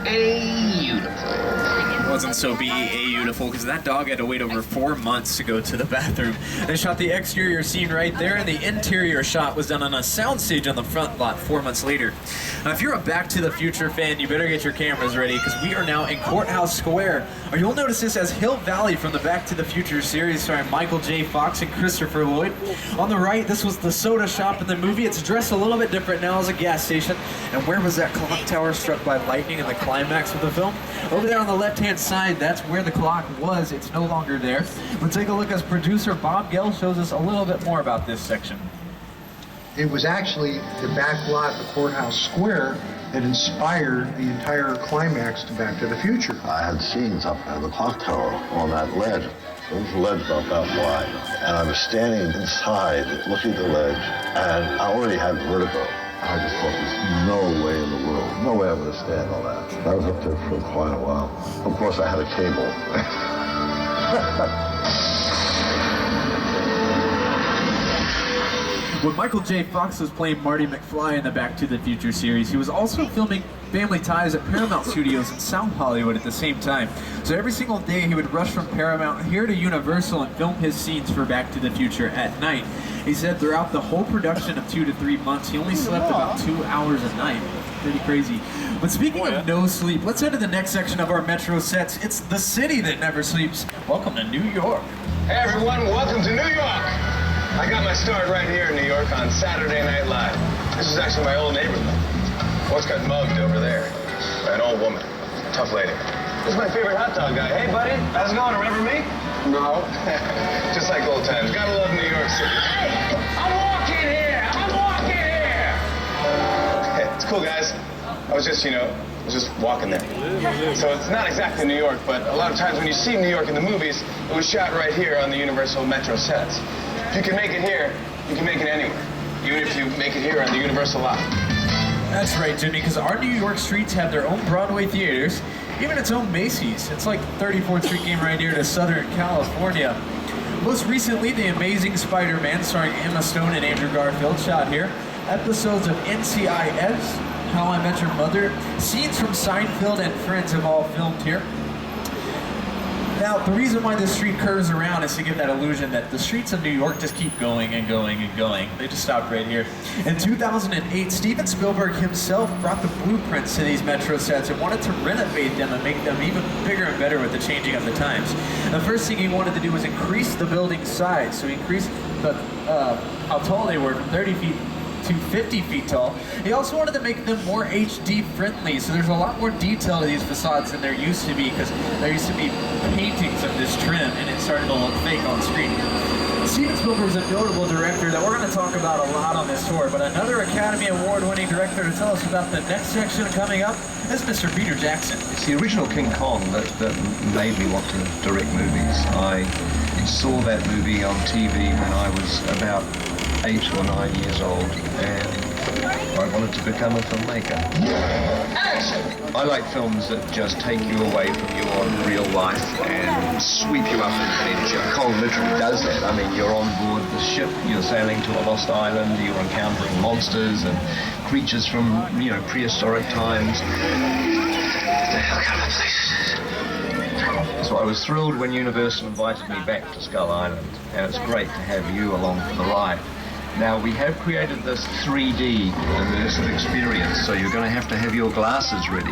It wasn't so beautiful because that dog had to wait over 4 months to go to the bathroom. They shot the exterior scene right there, and the interior shot was done on a soundstage on the front lot 4 months later. Now, if you're a Back to the Future fan, you better get your cameras ready because we are now in Courthouse Square. Or you'll notice this as Hill Valley from the Back to the Future series starring Michael J. Fox and Christopher Lloyd. On the right, this was the soda shop in the movie. It's dressed a little bit different now as a gas station. And where was that clock tower struck by lightning in the climax of the film? Over there on the left-hand side, that's where the clock was. It's no longer there. We'll take a look as producer Bob Gell shows us a little bit more about this section. It was actually the back lot of Courthouse Square that inspired the entire climax to Back to the Future. I had scenes up at the clock tower on that ledge. It was a ledge about that wide. And I was standing inside looking at the ledge, and I already had vertigo. I just thought there's no way in the world, no way I'm going to stand all that. I was up there for quite a while. Of course, I had a cable. When Michael J. Fox was playing Marty McFly in the Back to the Future series, he was also filming Family Ties at Paramount Studios in South Hollywood at the same time. So every single day he would rush from Paramount here to Universal and film his scenes for Back to the Future at night. He said throughout the whole production of 2 to 3 months, he only slept about 2 hours a night. Pretty crazy. But speaking of no sleep, let's head to the next section of our Metro sets. It's the city that never sleeps. Welcome to New York. Hey everyone, welcome to New York. I got my start right here in New York on Saturday Night Live. This is actually my old neighborhood. Once got mugged over there by an old woman, tough lady. This is my favorite hot dog guy. Hey buddy, how's it going? Remember me? No. Just like old times. Gotta love New York City. Hey, I'm walking here. It's cool, guys. I was just walking there. So it's not exactly New York, but a lot of times when you see New York in the movies, it was shot right here on the Universal Metro sets. If you can make it here, you can make it anywhere. Even if you make it here on the Universal lot. That's right, Jimmy, because our New York streets have their own Broadway theaters, even its own Macy's. It's like 34th Street came right here to Southern California. Most recently, The Amazing Spider-Man, starring Emma Stone and Andrew Garfield, shot here. Episodes of NCIS, How I Met Your Mother, scenes from Seinfeld and Friends have all filmed here. Now, the reason why this street curves around is to give that illusion that the streets of New York just keep going and going and going. They just stopped right here. In 2008, Steven Spielberg himself brought the blueprints to these Metro sets and wanted to renovate them and make them even bigger and better with the changing of the times. The first thing he wanted to do was increase the building size. So he increased how tall they were from 30 feet to 50 feet tall. He also wanted to make them more HD friendly, so there's a lot more detail to these facades than there used to be, because there used to be paintings of this trim and it started to look fake on screen. Steven Spielberg is a notable director that we're going to talk about a lot on this tour, but another Academy Award-winning director to tell us about the next section coming up is Mr. Peter Jackson. It's the original King Kong that made me want to direct movies. I saw that movie on TV when I was about 8 or 9 years old, and I wanted to become a filmmaker. I like films that just take you away from your real life and sweep you up into adventure. Kong literally does that. I mean, you're on board the ship, you're sailing to a lost island, you're encountering monsters and creatures from, prehistoric times. The hell kind of place is this? So I was thrilled when Universal invited me back to Skull Island, and it's great to have you along for the ride. Now, we have created this 3D immersive experience, so you're going to have your glasses ready.